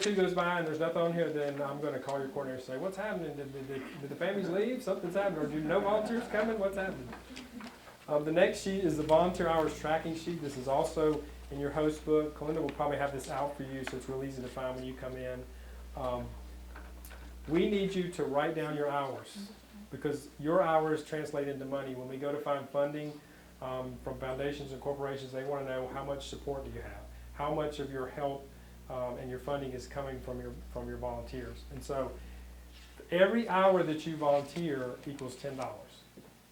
2 goes by and there's nothing on here, then I'm going to call your coordinator and say, what's happening? Did the families leave? Something's happening. Or do you know volunteers coming? What's happening? The next sheet is the volunteer hours tracking sheet. This is also in your host book. Kalinda will probably have this out for you so it's real easy to find when you come in. We need you to write down your hours because your hours translate into money. When we go to find funding from foundations and corporations, they want to know how much support do you have, how much of your help and your funding is coming from your volunteers. And so every hour that you volunteer equals $10.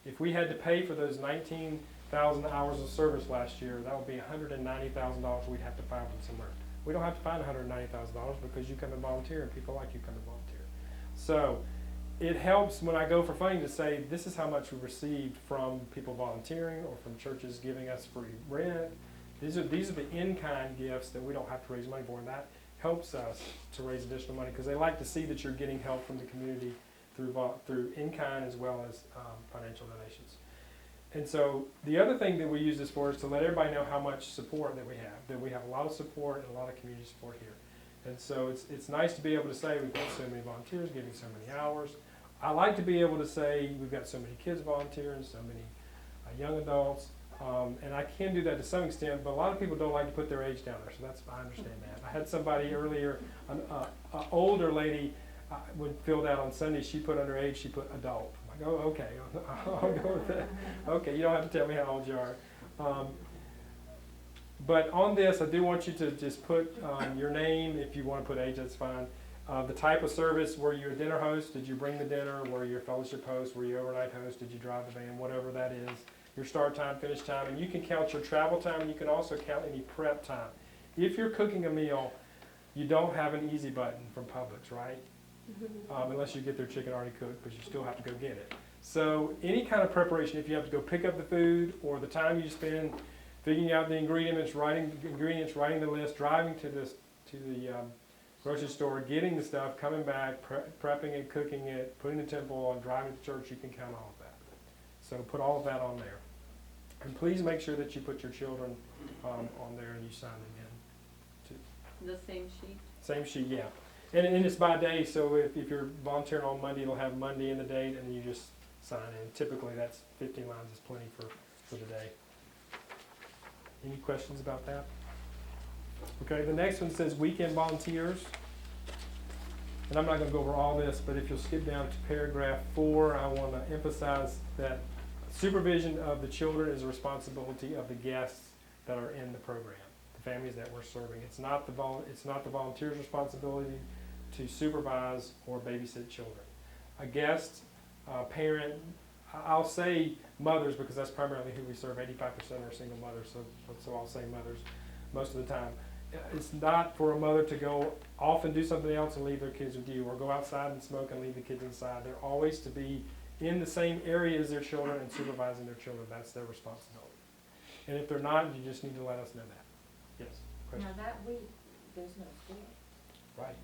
If we had to pay for those 19,000 hours of service last year, that would be $190,000 we'd have to find from somewhere. We don't have to find $190,000 because you come and volunteer and people like you come and volunteer. So it helps when I go for funding to say this is how much we received from people volunteering or from churches giving us free rent. These are the in-kind gifts that we don't have to raise money for, and that helps us to raise additional money because they like to see that you're getting help from the community through in-kind as well as financial donations. And so the other thing that we use this for is to let everybody know how much support that we have a lot of support and a lot of community support here. And so it's nice to be able to say we've got so many volunteers giving so many hours. I like to be able to say we've got so many kids volunteering, so many young adults, and I can do that to some extent, but a lot of people don't like to put their age down there, so I understand that. I had somebody earlier, an older lady, when filled out on Sunday, she put under age, she put adult. I'm like, oh, okay, I'll go with that. Okay, you don't have to tell me how old you are. But on this, I do want you to just put your name. If you want to put age, that's fine. The type of service, were you a dinner host? Did you bring the dinner? Were you a fellowship host? Were you overnight host? Did you drive the van? Whatever that is. Your start time, finish time. And you can count your travel time, and you can also count any prep time. If you're cooking a meal, you don't have an easy button from Publix, right? Unless you get their chicken already cooked, but you still have to go get it. So any kind of preparation, if you have to go pick up the food or the time you spend figuring out the ingredients, writing the list, driving to the grocery store, getting the stuff, coming back, prepping it, cooking it, putting the temple on, driving to church, you can count all of that. So put all of that on there. And please make sure that you put your children on there and you sign them in. The same sheet? Same sheet, yeah. And it's by day, so if you're volunteering on Monday, it'll have Monday in the date, and you just sign in. Typically, that's 15 lines is plenty for the day. Any questions about that? Okay, the next one says weekend volunteers. And I'm not going to go over all this, but if you'll skip down to paragraph 4, I want to emphasize that supervision of the children is a responsibility of the guests that are in the program, the families that we're serving. It's not the volunteer's responsibility to supervise or babysit children. A guest, parent, I'll say mothers because that's primarily who we serve. 85% are single mothers, so I'll say mothers most of the time. It's not for a mother to go off and do something else and leave their kids with you, or go outside and smoke and leave the kids inside. They're always to be in the same area as their children and supervising their children. That's their responsibility. And if they're not, you just need to let us know that. Yes, question? Now that week, there's no school. Right.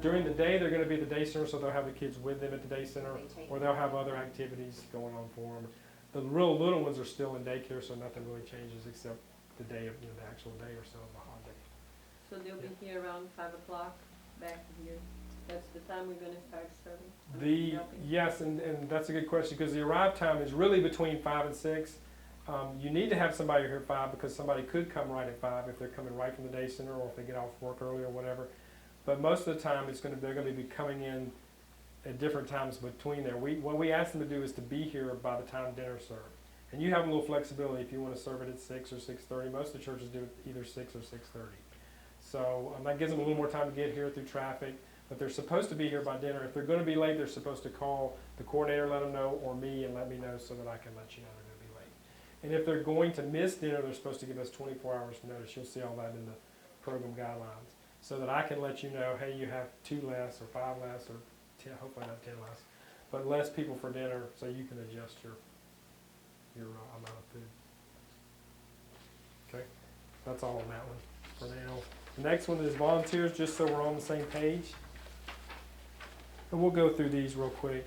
During the day, they're going to be at the day center, so they'll have the kids with them at the day center, or they'll have other activities going on for them. The real little ones are still in daycare, so nothing really changes except the day of, the actual day or so of the holiday. So they'll be here around 5 o'clock, back here. That's the time we're going to start serving? Yes, and that's a good question, because the arrive time is really between 5 and 6. You need to have somebody here at 5 because somebody could come right at 5 if they're coming right from the day center or if they get off work early or whatever. But most of the time, they're going to be coming in at different times between there. What we ask them to do is to be here by the time dinner's served. And you have a little flexibility if you want to serve it at 6 or 6:30. Most of the churches do it either 6 or 6:30. So that gives them a little more time to get here through traffic. But they're supposed to be here by dinner. If they're going to be late, they're supposed to call the coordinator, let them know, or me, and let me know so that I can let you know they're going to be late. And if they're going to miss dinner, they're supposed to give us 24 hours notice. You'll see all that in the program guidelines. So that I can let you know, hey, you have 2 less or 5 less or 10, hopefully not 10 less, but less people for dinner so you can adjust your amount of food. Okay, that's all on that one for now. The next one is volunteers, just so we're on the same page. And we'll go through these real quick.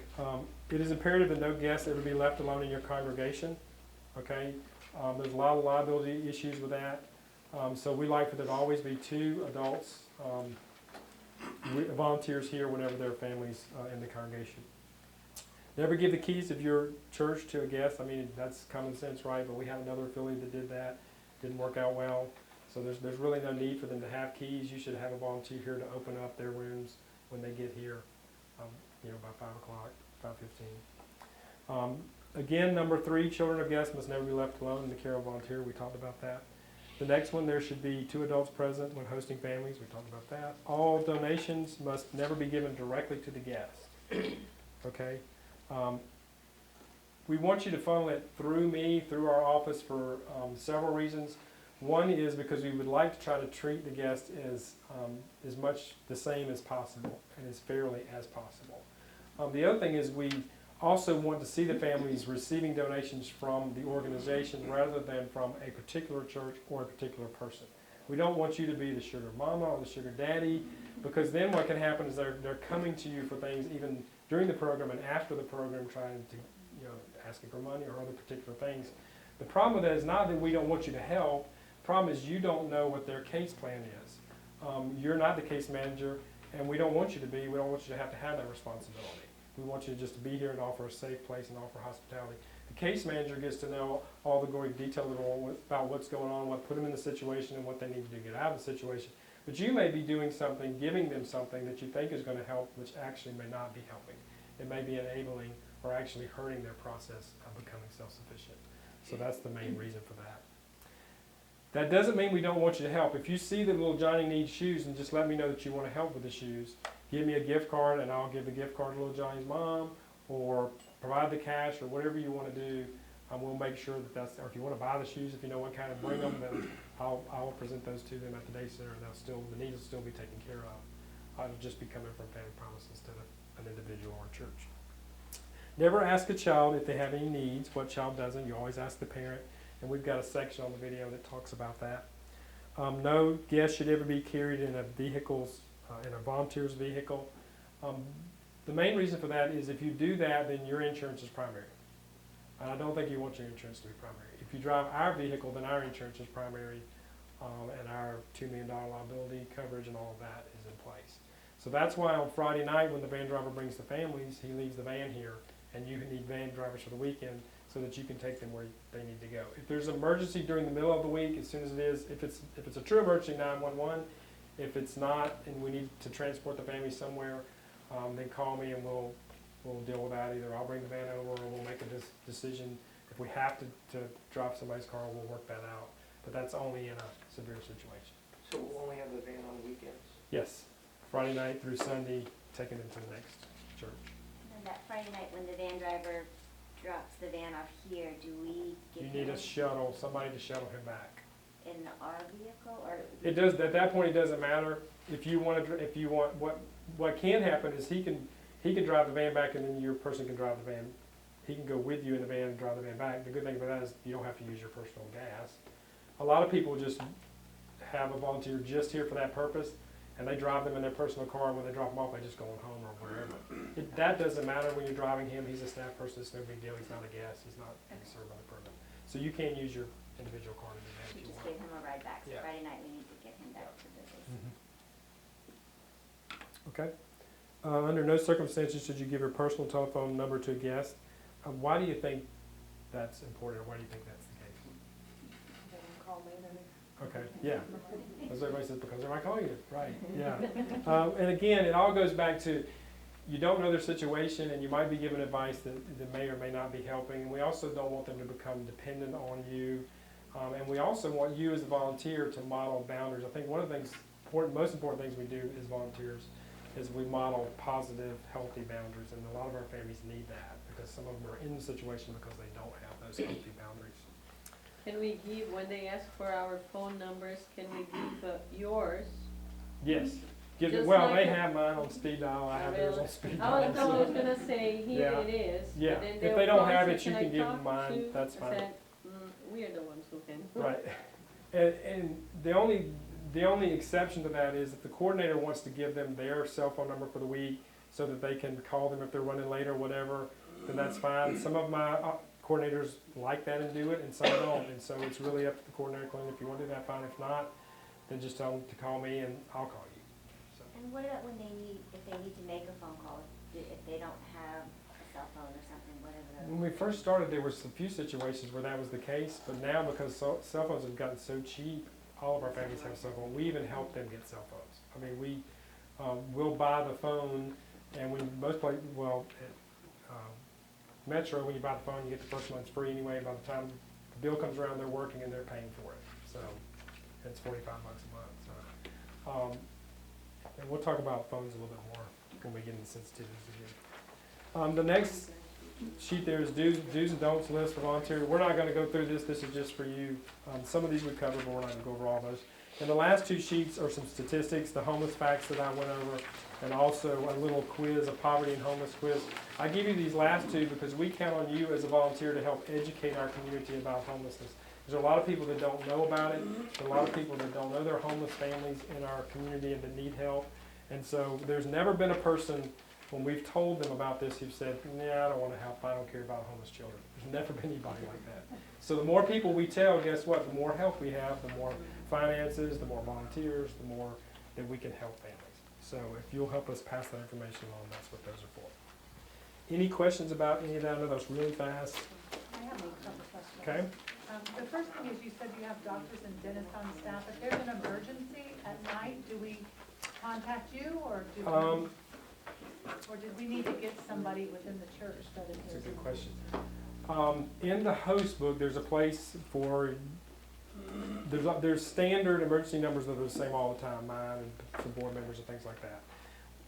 It is imperative that no guests ever be left alone in your congregation. Okay, there's a lot of liability issues with that. So we like for there to always be 2 adults volunteers here whenever there are families in the congregation. Never give the keys of your church to a guest. I mean, that's common sense, right? But we had another affiliate that did that. Didn't work out well. So there's really no need for them to have keys. You should have a volunteer here to open up their rooms when they get here, by 5 o'clock, 5:15. Again, number 3, children of guests must never be left alone in the care of a volunteer. We talked about that. The next one, there should be 2 adults present when hosting families. We talked about that. All donations must never be given directly to the guest. Okay? We want you to funnel it through me, through our office for several reasons. One is because we would like to try to treat the guest as much the same as possible and as fairly as possible. The other thing is we also want to see the families receiving donations from the organization rather than from a particular church or a particular person. We don't want you to be the sugar mama or the sugar daddy, because then what can happen is they're coming to you for things even during the program and after the program, trying to, asking for money or other particular things. The problem with that is not that we don't want you to help. The problem is you don't know what their case plan is. You're not the case manager, and we don't want you to be. We don't want you to have that responsibility. We want you just to be here and offer a safe place and offer hospitality. The case manager gets to know all the gory details about what's going on, what put them in the situation, and what they need to do to get out of the situation. But you may be doing something, giving them something that you think is going to help, which actually may not be helping. It may be enabling or actually hurting their process of becoming self-sufficient. So that's the main reason for that. That doesn't mean we don't want you to help. If you see that little Johnny needs shoes, and just let me know that you want to help with the shoes, give me a gift card and I'll give the gift card to little Johnny's mom, or provide the cash, or whatever you want to do. We'll make sure that's, or if you want to buy the shoes, if you know what kind, of bring them, then I will present those to them at the day center, and the needs will still be taken care of. It'll just be coming from Family Promise instead of an individual or church. Never ask a child if they have any needs. What child doesn't? You always ask the parent, and we've got a section on the video that talks about that. No guest should ever be carried in a volunteer's vehicle. The main reason for that is if you do that, then your insurance is primary. And I don't think you want your insurance to be primary. If you drive our vehicle, then our insurance is primary, and our $2 million liability coverage and all of that is in place. So that's why on Friday night when the van driver brings the families, he leaves the van here, and you need van drivers for the weekend so that you can take them where they need to go. If there's an emergency during the middle of the week, as soon as it is, if it's a true emergency, 911. If it's not, and we need to transport the family somewhere, then call me and we'll deal with that. Either I'll bring the van over, or we'll make a decision. If we have to drop somebody's car, we'll work that out. But that's only in a severe situation. So we'll only have the van on the weekends? Yes, Friday night through Sunday, taking them to the next church. And that Friday night when the van driver drops the van off here, do we You get need him a shuttle, somebody to shuttle him back. in our vehicle, or? It does, at that point, it doesn't matter. If you want, what can happen is he can drive the van back, and then your person can drive the van. He can go with you in the van and drive the van back. The good thing about that is you don't have to use your personal gas. A lot of people just have a volunteer just here for that purpose, and they drive them in their personal car, and when they drop them off, they just go home or wherever. That doesn't matter when you're driving him. He's a staff person. It's no big deal. He's not a guest. He's not being served by the program. So you can use your individual car to do that if We you just want. gave him a ride back, so Yeah. Friday night we need to get him back to the base. Okay. Under no circumstances should you give your personal telephone number to a guest. Why do you think that's important, or why do you think that's the case? They can call me, then Okay, yeah. As everybody says, because they're calling you, right, yeah. And again, it all goes back to, you don't know their situation, and you might be given advice that may or may not be helping. And we also don't want them to become dependent on you. And we also want you as a volunteer to model boundaries. I think one of the things, most important things we do as volunteers is we model positive, healthy boundaries. And a lot of our families need that, because some of them are in the situation because they don't have those healthy boundaries. Can we give, when they ask for our phone numbers, can we give yours? Yes. Just Well, like they a- have mine on speed dial. I have theirs on speed I dial. was gonna say, here Yeah. it is. but Yeah. then If they'll they don't call have and it, say, you "Can can I give talk them mine. to-" That's I fine. said, we are the ones who can. Right. And the only exception to that is if the coordinator wants to give them their cell phone number for the week so that they can call them if they're running late or whatever, then that's fine. Some of my coordinators like that and do it, and some don't. And so it's really up to the coordinator. If you want to do that, fine. If not, then just tell them to call me and I'll call you. So. And what about when they need they need to make a phone call if they don't have a cell phone or something, whatever. When we first started, there was a few situations where that was the case, but now because cell phones have gotten so cheap, all of our families have a cell phone. We even help them get cell phones. I mean, we'll buy the phone, and when most places, well, at Metro, when you buy the phone, you get the first month's free anyway. By the time the bill comes around, they're working and they're paying for it. So it's $45 a month. So, and we'll talk about phones a little bit more when we get into sensitivities again. The next sheet there is do's and don'ts list for volunteer. We're not going to go through this. This is just for you. Some of these we covered, but we're not going to go over all those. And the last two sheets are some statistics, the homeless facts that I went over, and also a little quiz, a poverty and homeless quiz. I give you these last two because we count on you as a volunteer to help educate our community about homelessness. There's a lot of people that don't know about it. There's a lot of people that don't know there are homeless families in our community and that need help. And so there's never been a person, when we've told them about this, who've said, nah, I don't want to help, I don't care about homeless children. There's never been anybody like that. So the more people we tell, guess what? The more help we have, the more finances, the more volunteers, the more that we can help families. So if you'll help us pass that information along, that's what those are for. Any questions about any of that? I know that's really fast. I have a couple questions. Okay? The first thing is you said you have doctors and dentists on staff. If there's an emergency at night, do we contact you or do or did we need to get somebody within the church that is? That's a good question. In the host book, there's a place for, there's standard emergency numbers that are the same all the time, mine and some board members and things like that.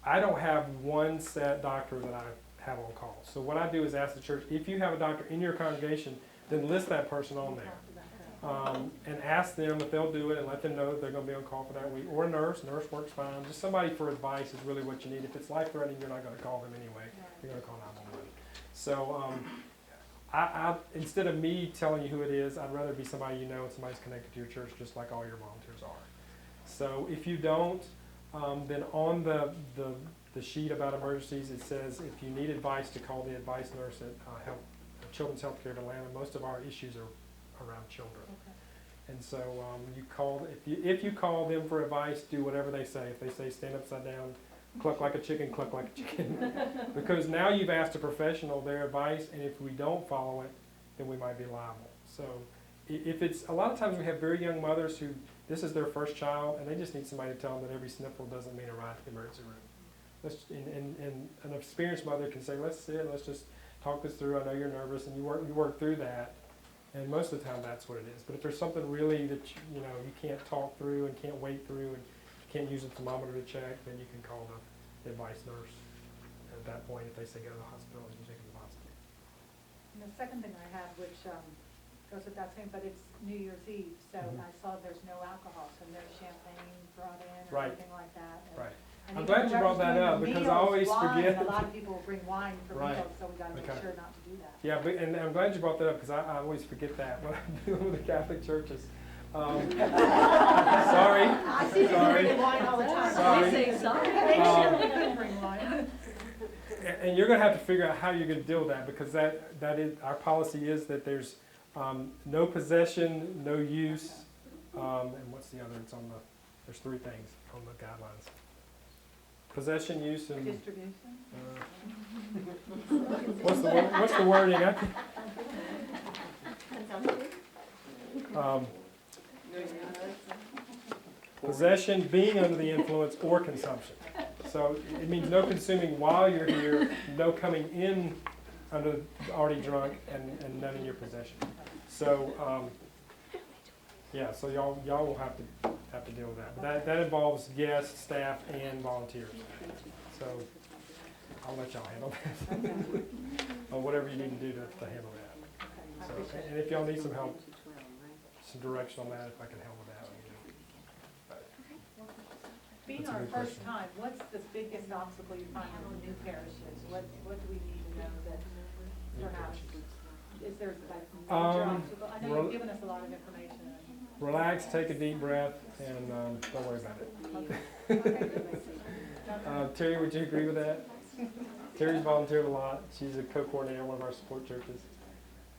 I don't have one set doctor that I have on call. So what I do is ask the church, if you have a doctor in your congregation, then list that person on there. And ask them if they'll do it and let them know that they're going to be on call for that week. Or a nurse works fine. Just somebody for advice is really what you need. If it's life-threatening, you're not going to call them anyway. You're going to call 911. So I instead of me telling you who it is, I'd rather be somebody you know and somebody's connected to your church just like all your volunteers are. So if you don't, then on the sheet about emergencies, it says if you need advice to call the advice nurse at Children's Healthcare of Atlanta. Most of our issues are around children. Okay. And so you call, if you call them for advice, do whatever they say. If they say stand upside down, cluck like a chicken, cluck like a chicken. Because now you've asked a professional their advice, and if we don't follow it, then we might be liable. So if it's, a lot of times we have very young mothers who, this is their first child, and they just need somebody to tell them that every sniffle doesn't mean a ride to the emergency room. And an experienced mother can say, let's sit, let's just talk this through. I know you're nervous, and you work through that. And most of the time, that's what it is. But if there's something really that you can't talk through and can't wait through, and you can't use a thermometer to check, then you can call the advice nurse. And at that point, if they say go to the hospital, you take them to the hospital. And the second thing I have, which goes with that same, but it's New Year's Eve, so I saw there's no alcohol, so no champagne brought in or Right. anything like that. Right. And I'm even glad you brought that during up, the because I meals, always wine, forget. A lot of people bring wine for Right. meals, so we gotta make Okay. sure not to do that. Yeah, and I'm glad you brought that up, because I always forget that when I'm dealing with the Catholic churches. Sorry. I see people Sorry. drinking wine all the time. Sorry. We say sorry. Make sure we don't bring wine. And you're going to have to figure out how you're going to deal with that, because that is, our policy is that there's no possession, no use, and what's the other? It's on the, there's three things on the guidelines. Possession, use, and Distribution? what's the wording? Possession, being under the influence, or consumption. So it means no consuming while you're here, no coming in under already drunk, and none in your possession. So yeah, so y'all will have to deal with that. That involves guests, staff, and volunteers. So I'll let y'all handle that. Or whatever you need to do to handle that. I So, appreciate it. and if y'all need some help, some direction on that, if I can help with that. Being That's a our good first question. time, what's the biggest obstacle you find in the new parishes? What do we need to know that perhaps, is there like major obstacle? I know you've given us a lot of information. Relax, take a deep breath, and don't worry about it. Terry, would you agree with that? Terry's volunteered a lot. She's a co-coordinator at one of our support churches.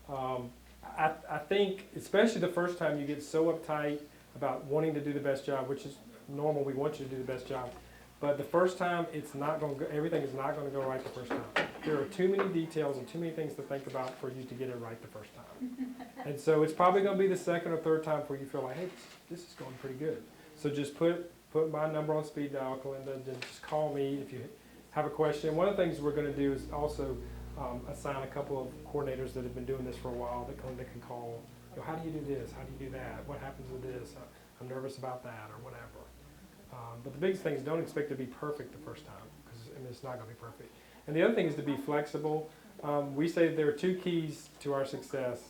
I think, especially the first time, you get so uptight about wanting to do the best job, which is normal. We want you to do the best job. But the first time, it's not going to go, everything is not going to go right the first time. There are too many details and too many things to think about for you to get it right the first time. And so it's probably going to be the second or third time where you feel like, hey, this is going pretty good. So just put my number on speed dial, Kalinda, and just call me if you have a question. One of the things we're going to do is also assign a couple of coordinators that have been doing this for a while that Kalinda can call. You know, how do you do this? How do you do that? What happens with this? I'm nervous about that, or whatever. But the biggest thing is don't expect to be perfect the first time, because it's not going to be perfect. And the other thing is to be flexible. We say there are two keys to our success,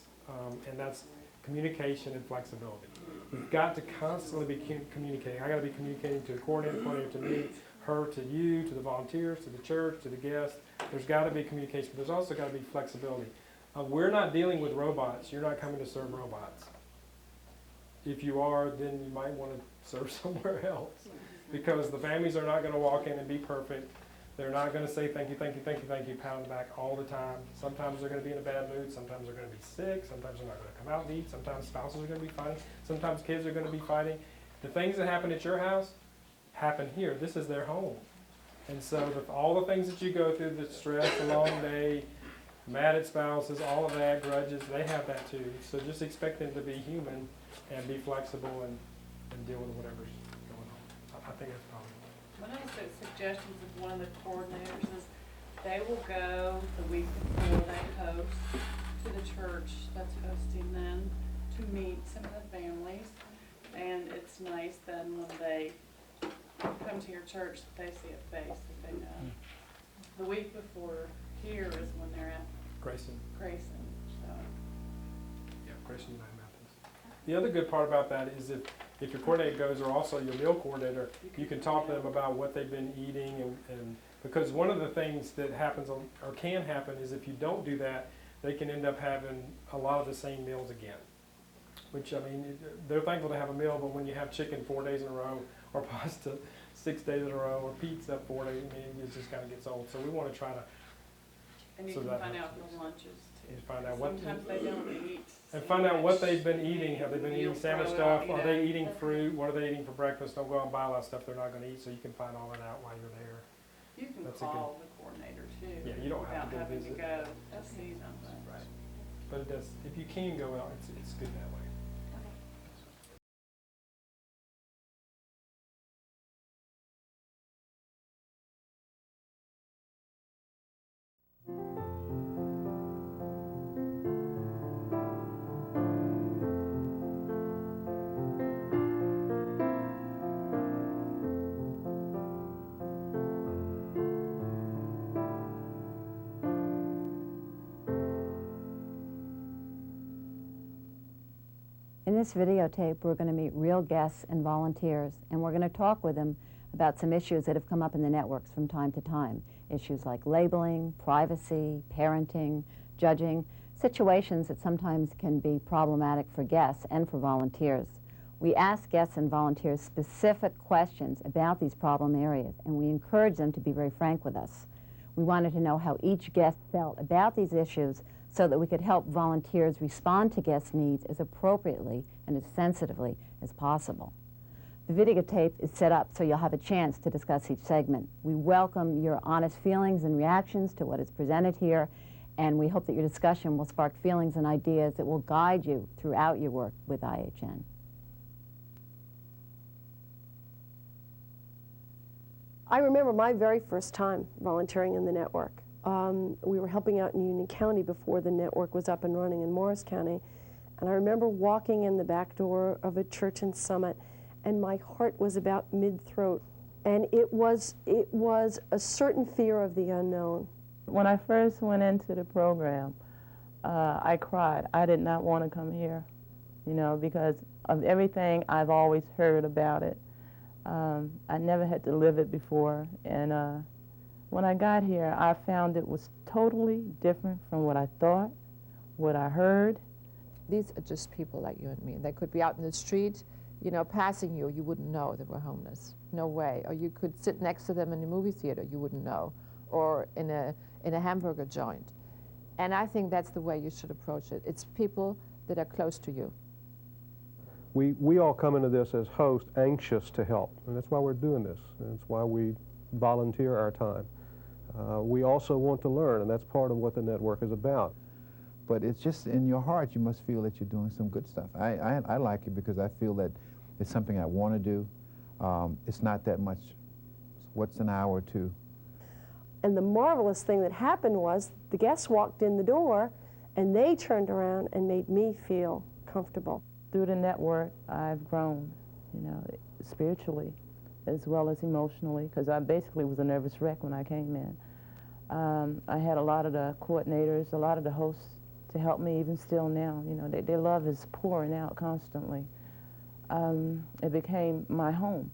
and that's communication and flexibility. You've got to constantly be communicating. I got to be communicating to a coordinator to me, her to you, to the volunteers, to the church, to the guests. There's got to be communication, but there's also got to be flexibility. We're not dealing with robots. You're not coming to serve robots. If you are, then you might want to serve somewhere else, because the families are not going to walk in and be perfect. They're not going to say thank you, thank you, thank you, thank you, pat on the back all the time. Sometimes they're going to be in a bad mood. Sometimes they're going to be sick. Sometimes they're not going to come out and eat. Sometimes spouses are going to be fighting. Sometimes kids are going to be fighting. The things that happen at your house happen here. This is their home. And so all the things that you go through, the stress, the long day, mad at spouses, all of that, grudges, they have that too. So just expect them to be human and be flexible and deal with whatever's going on. I think that's probably. One of the suggestions of one of the coordinators is they will go the week before they host to the church that's hosting them to meet some of the families. And it's nice then when they come to your church, that they see a face that they know. The week before here is when they're at Grayson. Grayson, so. Yeah, Grayson United Methodist. The other good part about that is if your coordinator goes, or also your meal coordinator, you can talk to them about what they've been eating, and because one of the things that happens or can happen is if you don't do that, they can end up having a lot of the same meals again. Which, I mean, they're thankful to have a meal, but when you have chicken 4 days in a row, or pasta 6 days in a row, or pizza 4 days, I mean, it just kind of gets old. So we want to try to. And you So can that find helps out us. the lunches too. And find out what. Sometimes they don't eat. And find out what they've been eating. Have they been You'll eating sandwich throw it out, stuff? you Are know. they eating fruit? What are they eating for breakfast? Don't go out and buy a lot of stuff they're not going to eat, so you can find all that out while you're there. You can That's a call the coordinator too. Yeah, you don't have to go Without having visit. to go see them. Right. But it does, if you can go out, it's good that way. In this videotape, we're going to meet real guests and volunteers, and we're going to talk with them about some issues that have come up in the networks from time to time. Issues like labeling, privacy, parenting, judging, situations that sometimes can be problematic for guests and for volunteers. We ask guests and volunteers specific questions about these problem areas, and we encourage them to be very frank with us. We wanted to know how each guest felt about these issues so that we could help volunteers respond to guest needs as appropriately and as sensitively as possible. The videotape is set up so you'll have a chance to discuss each segment. We welcome your honest feelings and reactions to what is presented here, and we hope that your discussion will spark feelings and ideas that will guide you throughout your work with IHN. I remember my very first time volunteering in the network. We were helping out in Union County before the network was up and running in Morris County. And I remember walking in the back door of a church in Summit, and my heart was about mid-throat. And it was a certain fear of the unknown. When I first went into the program, I cried. I did not want to come here, you know, because of everything I've always heard about it. I never had to live it before, and when I got here, I found it was totally different from what I thought, what I heard. These are just people like you and me. They could be out in the street, you know, passing you. You wouldn't know they were homeless. No way. Or you could sit next to them in the movie theater. You wouldn't know. Or in a hamburger joint. And I think that's the way you should approach it. It's people that are close to you. We all come into this as hosts anxious to help, and that's why we're doing this. And it's why we volunteer our time. We also want to learn, and that's part of what the network is about. But it's just in your heart, you must feel that you're doing some good stuff. I like it because I feel that it's something I want to do. It's not that much. What's an hour or two? And the marvelous thing that happened was the guests walked in the door and they turned around and made me feel comfortable. Through the network, I've grown, spiritually as well as emotionally, because I basically was a nervous wreck when I came in. I had a lot of the coordinators, a lot of the hosts to help me even still now. Their love is pouring out constantly. It became my home.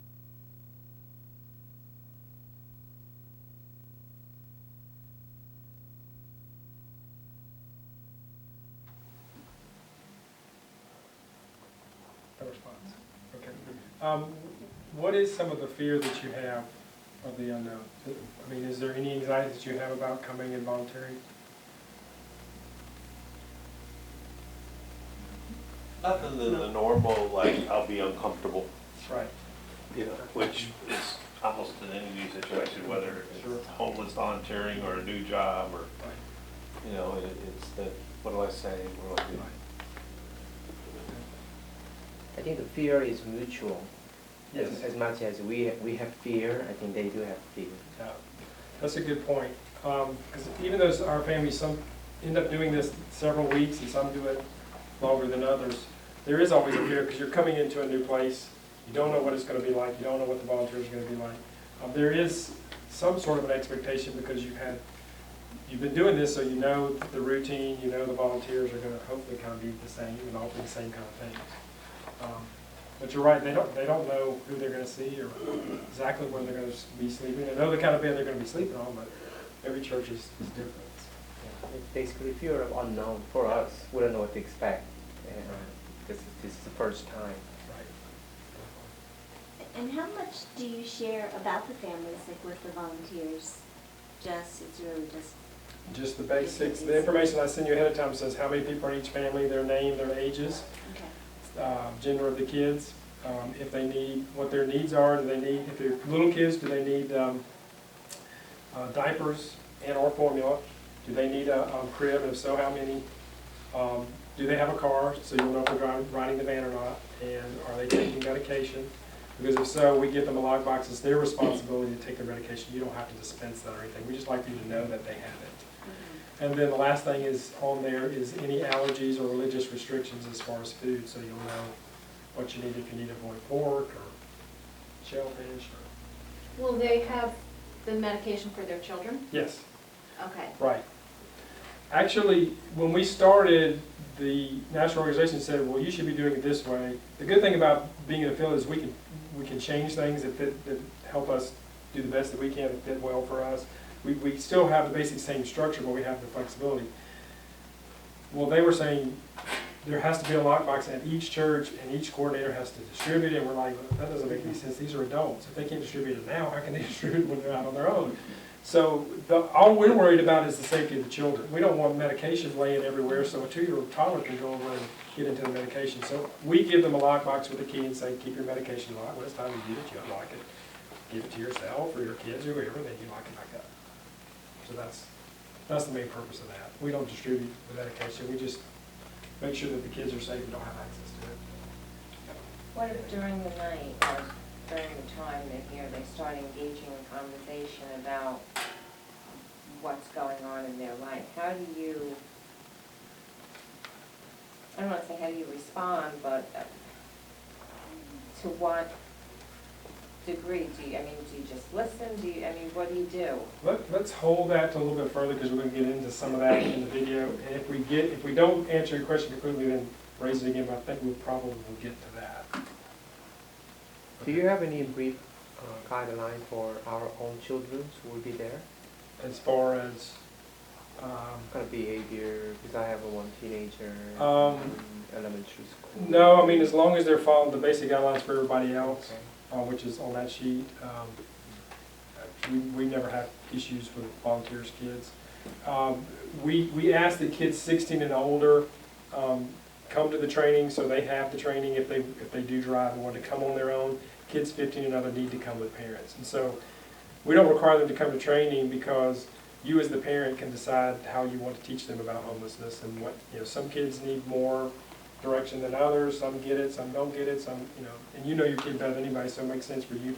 No response. Okay. What is some of the fear that you have of the unknown? I mean, is there any anxiety that you have about coming and volunteering? Other than the normal, like, I'll be uncomfortable. Right. Which is almost in any new situation, whether it's homeless volunteering or a new job or, it's the, what do I say? What do I do? I think the fear is mutual. Yes. As much as we have fear, I think they do have fear. Yeah. That's a good point. Because even though our families, some end up doing this several weeks and some do it longer than others, there is always a fear because you're coming into a new place. You don't know what it's going to be like. You don't know what the volunteers are going to be like. There is some sort of an expectation because you've been doing this, so you know the routine. You know the volunteers are going to hopefully kind of be the same and all do the same kind of things. But you're right. They don't know who they're going to see or exactly where they're going to be sleeping. They know the kind of bed they're going to be sleeping on, but every church is different. Yeah, it's basically fear of unknown for us. We don't know what to expect. This is the first time. And how much do you share about the families, like with the volunteers? It's really just the basics. The information I send you ahead of time says how many people are in each family, their name, their ages, gender of the kids, if they need, what their needs are. Do they need, if they're little kids, do they need diapers and or formula? Do they need a crib? And if so, how many? Do they have a car, so you'll know if they're riding the van or not? And are they taking medication? Because if so, we give them a lockbox. It's their responsibility to take their medication. You don't have to dispense that or anything. We just like you to know that they have it. And then the last thing is on there is any allergies or religious restrictions as far as food, so you'll know what you need if you need to avoid pork or shellfish. Will they have the medication for their children? Yes. Okay. Right. Actually, when we started, the national organization said, well, you should be doing it this way. The good thing about being in a field is we can change things that help us do the best that we can, that fit well for us. We still have the basic same structure, but we have the flexibility. Well, they were saying there has to be a lockbox at each church, and each coordinator has to distribute it. And we're like, well, that doesn't make any sense. These are adults. If they can't distribute it now, how can they distribute it when they're out on their own? So all we're worried about is the safety of the children. We don't want medication laying everywhere, so a 2-year-old toddler can go over and get into the medication. So we give them a lockbox with a key and say, keep your medication locked. When it's time to give it, you unlock it. Give it to yourself or your kids or whoever, then you lock it back up. So that's the main purpose of that. We don't distribute the medication. We just make sure that the kids are safe and don't have access to it. What if during the night or during the time that they start engaging in conversation about what's going on in their life? How do you, I don't want to say how do you respond, but to what degree? Do you just listen? What do you do? Let's hold that to a little bit further because we're going to get into some of that in the video. And if we don't answer your question completely, then raise it again. But I think we probably will get to that. Do you have any brief guideline for our own children who will be there? As far as kind of behavior, because I have one teenager in elementary school. No, as long as they're following the basic guidelines for everybody else, which is on that sheet. We never have issues with volunteers' kids. We ask that kids 16 and older come to the training, so they have the training if they do drive and want to come on their own. Kids 15 and other need to come with parents. And so we don't require them to come to training because you as the parent can decide how you want to teach them about homelessness and what, some kids need more direction than others, some get it, some don't get it, some, and you know your kid better than anybody, so it makes sense for you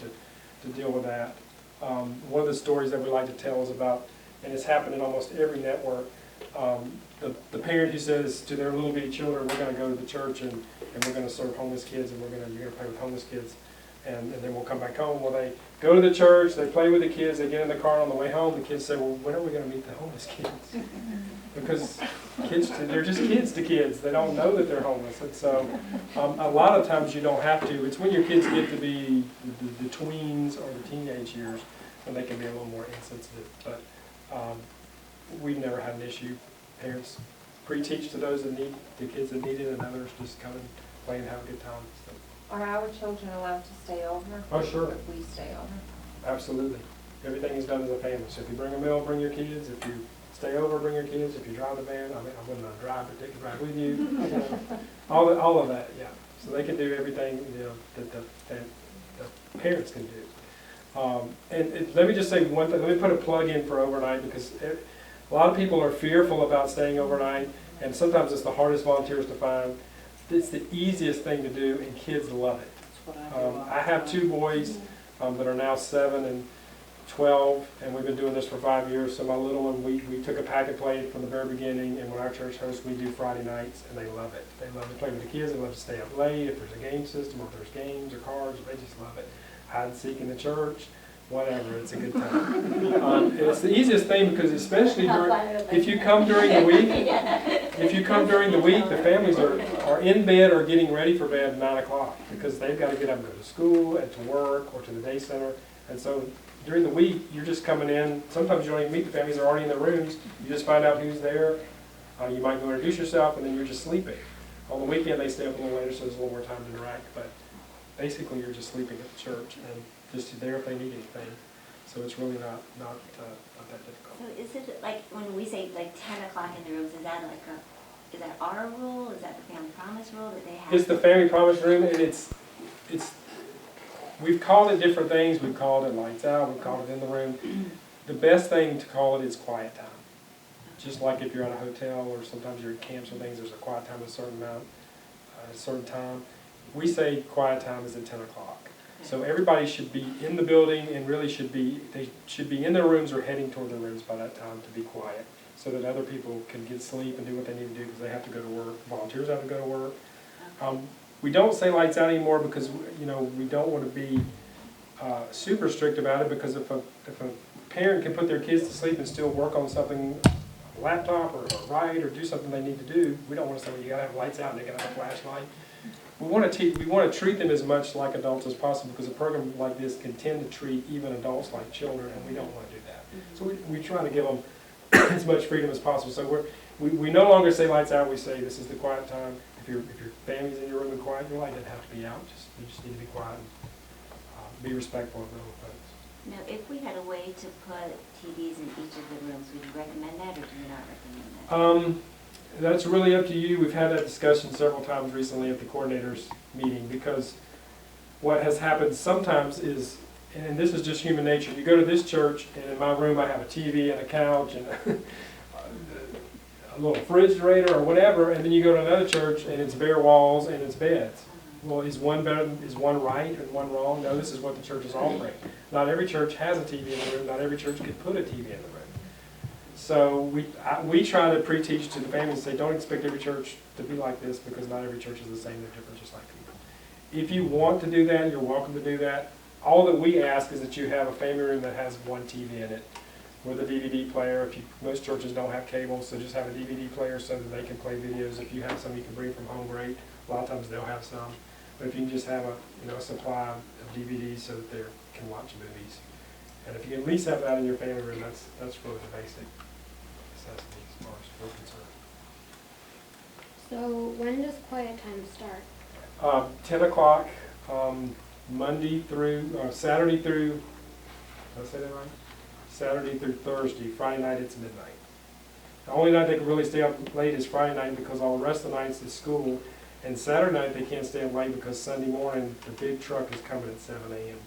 to deal with that. One of the stories that we like to tell is about, and it's happened in almost every network, the parent who says to their little bitty children, we're going to go to the church and we're going to serve homeless kids and you're going to play with homeless kids and then we'll come back home. Well, they go to the church, they play with the kids, they get in the car on the way home, the kids say, well, when are we going to meet the homeless kids? Because kids, they're just kids to kids. They don't know that they're homeless. And so a lot of times you don't have to. It's when your kids get to be the tweens or the teenage years when they can be a little more insensitive. But we've never had an issue. Parents pre-teach to those that need, the kids that need it, and others just come and play and have a good time. So. Are our children allowed to stay over? Oh, sure. If we stay over? Absolutely. Everything is done as a family. So if you bring a meal, bring your kids. If you stay over, bring your kids. If you drive the van, I wouldn't drive, but they can drive with you. all of that, yeah. So they can do everything that the parents can do. Let me just say one thing. Let me put a plug in for overnight because a lot of people are fearful about staying overnight, and sometimes it's the hardest volunteers to find. It's the easiest thing to do, and kids love it. I have two boys that are now 7 and 12, and we've been doing this for 5 years. So my little one, we took a packet plate from the very beginning, and when our church hosts, we do Friday nights, and they love it. They love to play with the kids. They love to stay up late. If there's a game system, or if there's games or cards, they just love it. Hide and seek in the church. Whatever, it's a good time. And it's the easiest thing because especially if you come during the week, the families are in bed or getting ready for bed at 9 o'clock because they've got to get up and go to school and to work or to the day center. And so during the week, you're just coming in. Sometimes you don't even meet the families; they're already in their rooms. You just find out who's there. You might go introduce yourself, and then you're just sleeping. On the weekend, they stay up a little later, so there's a little more time to interact. But basically, you're just sleeping at the church and just there if they need anything. So it's really not that difficult. So is it like when we say like 10 o'clock in the rooms? Is that our rule? Is that the Family Promise rule that they have? It's the Family Promise room, and it's we've called it different things. We've called it lights out. We've called it in the room. The best thing to call it is quiet time. Just like if you're at a hotel or sometimes you're at camps or things, there's a quiet time at a certain amount, a certain time. We say quiet time is at 10 o'clock. So everybody should be in the building and really they should be in their rooms or heading toward their rooms by that time to be quiet so that other people can get sleep and do what they need to do because they have to go to work. Volunteers have to go to work. We don't say lights out anymore because we don't want to be super strict about it because if a parent can put their kids to sleep and still work on something, a laptop or write or do something they need to do, we don't want to say, well, you got to have lights out and they got to have a flashlight. We want to treat them as much like adults as possible because a program like this can tend to treat even adults like children, and we don't want to do that. So we try to give them as much freedom as possible. So we no longer say lights out. We say this is the quiet time. If your family's in your room and quiet, your light doesn't have to be out. You just need to be quiet and be respectful of the other folks. Now, if we had a way to put TVs in each of the rooms, would you recommend that, or do you not recommend that? That's really up to you. We've had that discussion several times recently at the coordinators meeting because what has happened sometimes is, and this is just human nature, you go to this church and in my room I have a TV and a couch and a little refrigerator or whatever, and then you go to another church and it's bare walls and it's beds. Well, is one better, is one right and one wrong? No, this is what the church is offering. Not every church has a TV in the room. Not every church can put a TV in the room. So we try to pre-teach to the families and say, don't expect every church to be like this because not every church is the same. They're different just like people. If you want to do that, you're welcome to do that. All that we ask is that you have a family room that has one TV in it with a DVD player. Most churches don't have cable, so just have a DVD player so that they can play videos. If you have some you can bring from home, great. A lot of times they'll have some. But if you can just have a supply of DVDs so that they can watch movies. And if you can at least have that in your family room, that's really the basic necessity as far as we're concerned. So when does quiet time start? 10 o'clock, Saturday through, did I say that right? Saturday through Thursday. Friday night it's midnight. The only night they can really stay up late is Friday night because all the rest of the nights is school. And Saturday night they can't stay up late because Sunday morning the big truck is coming at 7 a.m.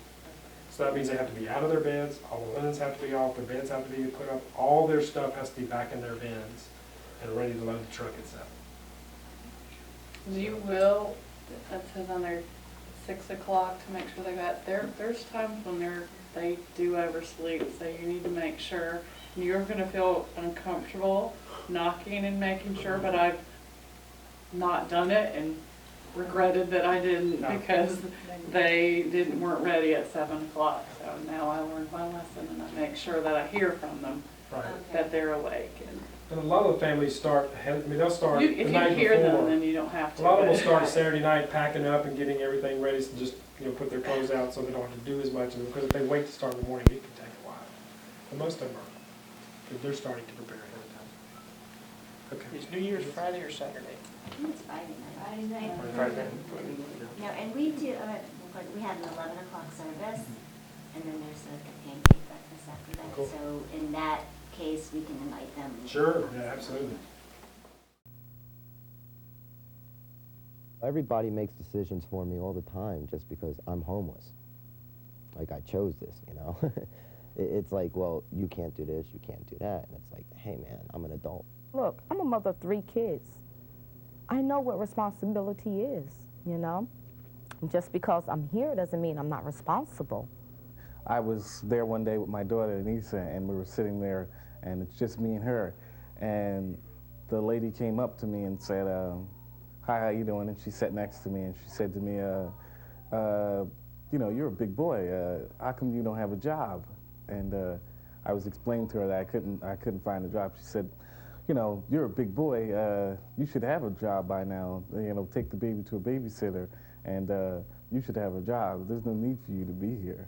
So that means they have to be out of their beds, all the linens have to be off, their beds have to be put up, all their stuff has to be back in their bins and ready to load the truck itself. You will, that says on there, 6 o'clock to make sure they got, there's times when they do oversleep, so you need to make sure. You're gonna feel uncomfortable knocking and making sure, but I've not done it and regretted that I didn't because they weren't ready at 7 o'clock. So now I learned my lesson and I make sure that I hear from them that they're awake. And a lot of the families start, they'll start the If night you hear before. them, then you don't have to. A lot of them will but- start Saturday night packing up and getting everything ready to just, put their clothes out so they don't have to do as much. And because if they wait to start in the morning, it can take a while. But most of them are, they're starting to prepare ahead of time. Okay. Is New Year's Friday or Saturday? I think it's Friday night. Friday. No, and we do, we have an 11 o'clock service, and then there's a pancake breakfast after that. Cool. So in that case, we can invite them. Sure, yeah, absolutely. Everybody makes decisions for me all the time just because I'm homeless. Like, I chose this, It's like, well, you can't do this, you can't do that. And it's like, hey, man, I'm an adult. Look, I'm a mother of 3 kids. I know what responsibility is, Just because I'm here doesn't mean I'm not responsible. I was there one day with my daughter, Anissa, and we were sitting there, and it's just me and her. And the lady came up to me and said, hi, how you doing? And she sat next to me, and she said to me, you're a big boy. How come you don't have a job? And I was explaining to her that I couldn't find a job. She said, you're a big boy. You should have a job by now. Take the baby to a babysitter, and you should have a job. There's no need for you to be here.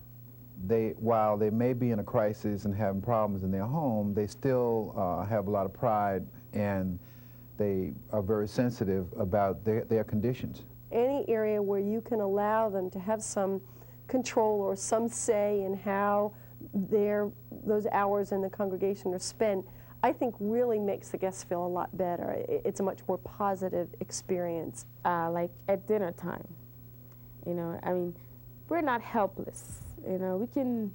While they may be in a crisis and having problems in their home, they still have a lot of pride, and they are very sensitive about their conditions. Any area where you can allow them to have some control or some say in how those hours in the congregation are spent, I think really makes the guests feel a lot better. It's a much more positive experience. Like at dinner time, we're not helpless. We can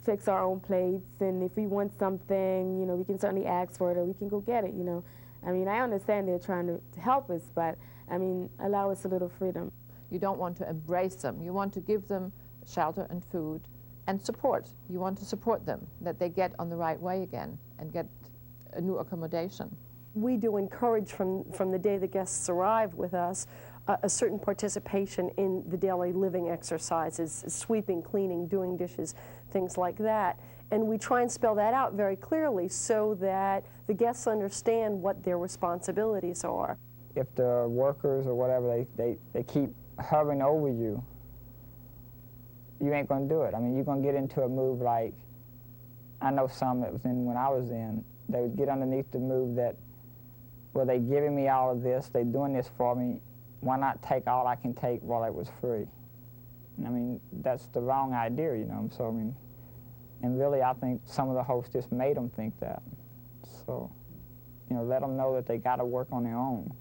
fix our own plates, and if we want something, we can certainly ask for it, or we can go get it, I understand they're trying to help us, but, allow us a little freedom. You don't want to embrace them. You want to give them shelter and food and support. You want to support them, that they get on the right way again and get a new accommodation. We do encourage from the day the guests arrive with us a certain participation in the daily living exercises, sweeping, cleaning, doing dishes, things like that. And we try and spell that out very clearly so that the guests understand what their responsibilities are. If the workers or whatever, they keep hovering over you, you ain't going to do it. You're going to get into a move like, I know some that was in when I was in, they would get underneath the move that, well, they giving me all of this, they doing this for me, why not take all I can take while it was free? That's the wrong idea, so and really I think some of the hosts just made them think that. So, let them know that they got to work on their own,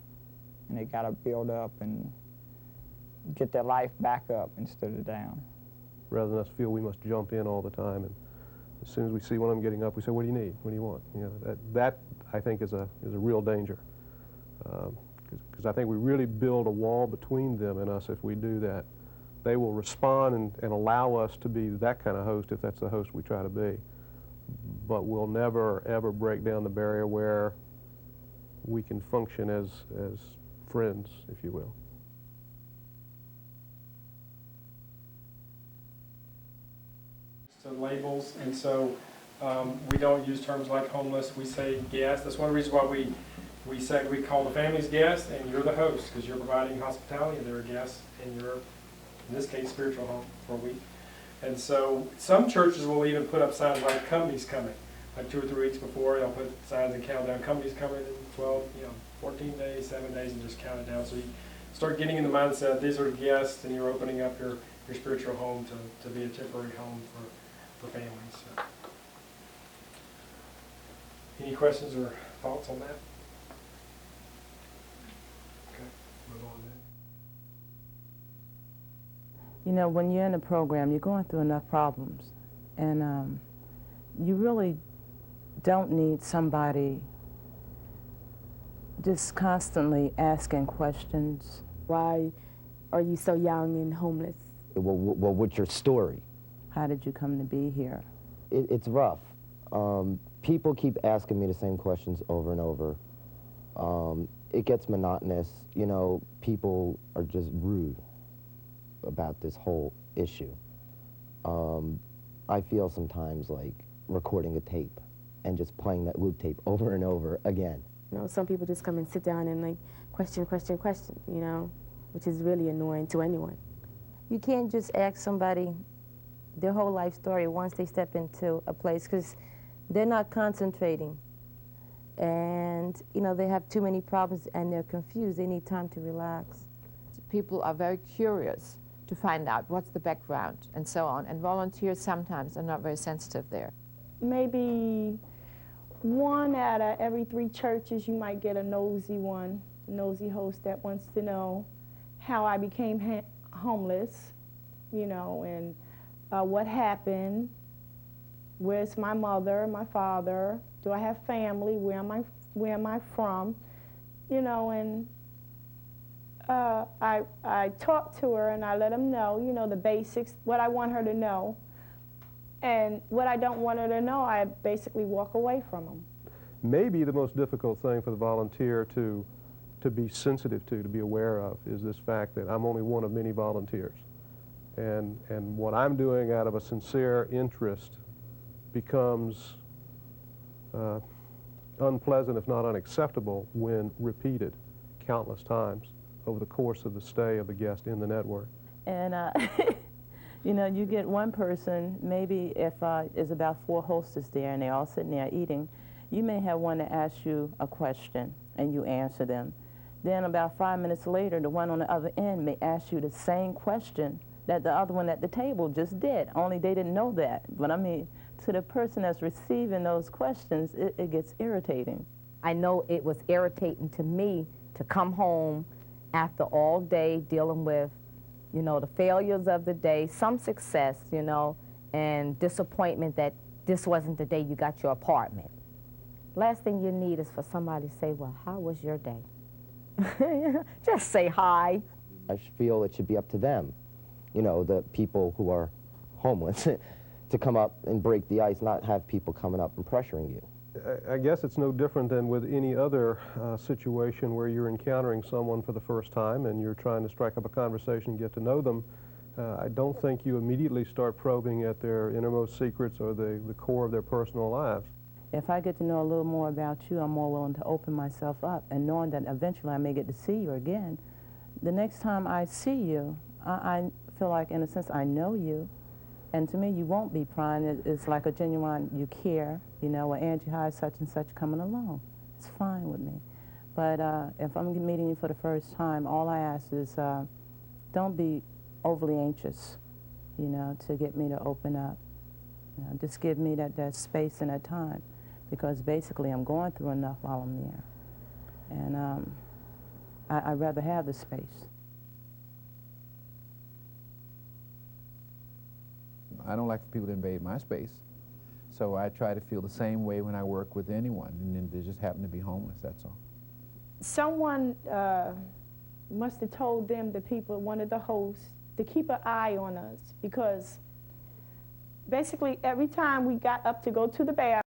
and they got to build up and get their life back up instead of down. Rather than us feel we must jump in all the time, and as soon as we see one of them getting up, we say, what do you need? What do you want? That I think is a real danger. Because I think we really build a wall between them and us if we do that. They will respond and allow us to be that kind of host if that's the host we try to be. But we'll never, ever break down the barrier where we can function as friends, if you will. So labels, and so we don't use terms like homeless, we say guest. That's one reason why we said we call the families guests, and you're the host, because you're providing hospitality, and they're a guest in your, in this case, spiritual home for a week. And so some churches will even put up signs like company's coming. Like 2 or 3 weeks before, they'll put signs and count down, company's coming in 12, 14 days, 7 days, and just count it down. So you start getting in the mindset, these are guests, and you're opening up your spiritual home to be a temporary home for families. So. Any questions or thoughts on that? You know, when you're in a program, you're going through enough problems, and you really don't need somebody just constantly asking questions. Why are you so young and homeless? Well, what's your story? How did you come to be here? It's rough. People keep asking me the same questions over and over. It gets monotonous. You know, people are just rude about this whole issue. I feel sometimes like recording a tape and just playing that loop tape over and over again. You know, some people just come and sit down and like question, you know, which is really annoying to anyone. You can't just ask somebody their whole life story once they step into a place, because they're not concentrating. And, you know, they have too many problems and they're confused. They need time to relax. People are very curious to find out what's the background and so on, and volunteers sometimes are not very sensitive there. Maybe one out of every 3 churches you might get a nosy host that wants to know how I became homeless, you know, and what happened, where's my mother, my father, do I have family, where am I from, you know, and I talk to her and I let them know, you know, the basics, what I want her to know, and what I don't want her to know, I basically walk away from them. Maybe the most difficult thing for the volunteer to be sensitive to be aware of, is this fact that I'm only one of many volunteers. And what I'm doing out of a sincere interest becomes unpleasant, if not unacceptable, when repeated countless times over the course of the stay of the guest in the network. And, you know, you get one person, maybe if there's about 4 hostess there and they're all sitting there eating, you may have one that asks you a question and you answer them. Then about 5 minutes later, the one on the other end may ask you the same question that the other one at the table just did, only they didn't know that. But I mean, to the person that's receiving those questions, it gets irritating. I know it was irritating to me to come home after all day dealing with, you know, the failures of the day, some success, you know, and disappointment that this wasn't the day you got your apartment. Last thing you need is for somebody to say, well, how was your day? Just say hi. I feel it should be up to them, you know, the people who are homeless, to come up and break the ice, not have people coming up and pressuring you. I guess it's no different than with any other situation where you're encountering someone for the first time and you're trying to strike up a conversation, get to know them. I don't think you immediately start probing at their innermost secrets or the core of their personal lives. If I get to know a little more about you, I'm more willing to open myself up, and knowing that eventually I may get to see you again. The next time I see you, I feel like, in a sense, I know you. And to me, you won't be prying. It's like a genuine, you care, you know, well, Angie, how is such and such coming along? It's fine with me. But if I'm meeting you for the first time, all I ask is don't be overly anxious, you know, to get me to open up. You know, just give me that space and that time, because basically I'm going through enough while I'm there. And I'd rather have the space. I don't like for people to invade my space, so I try to feel the same way when I work with anyone, and then they just happen to be homeless, that's all. Someone must have told them, the people, one of the hosts, to keep an eye on us, because basically every time we got up to go to the bathroom,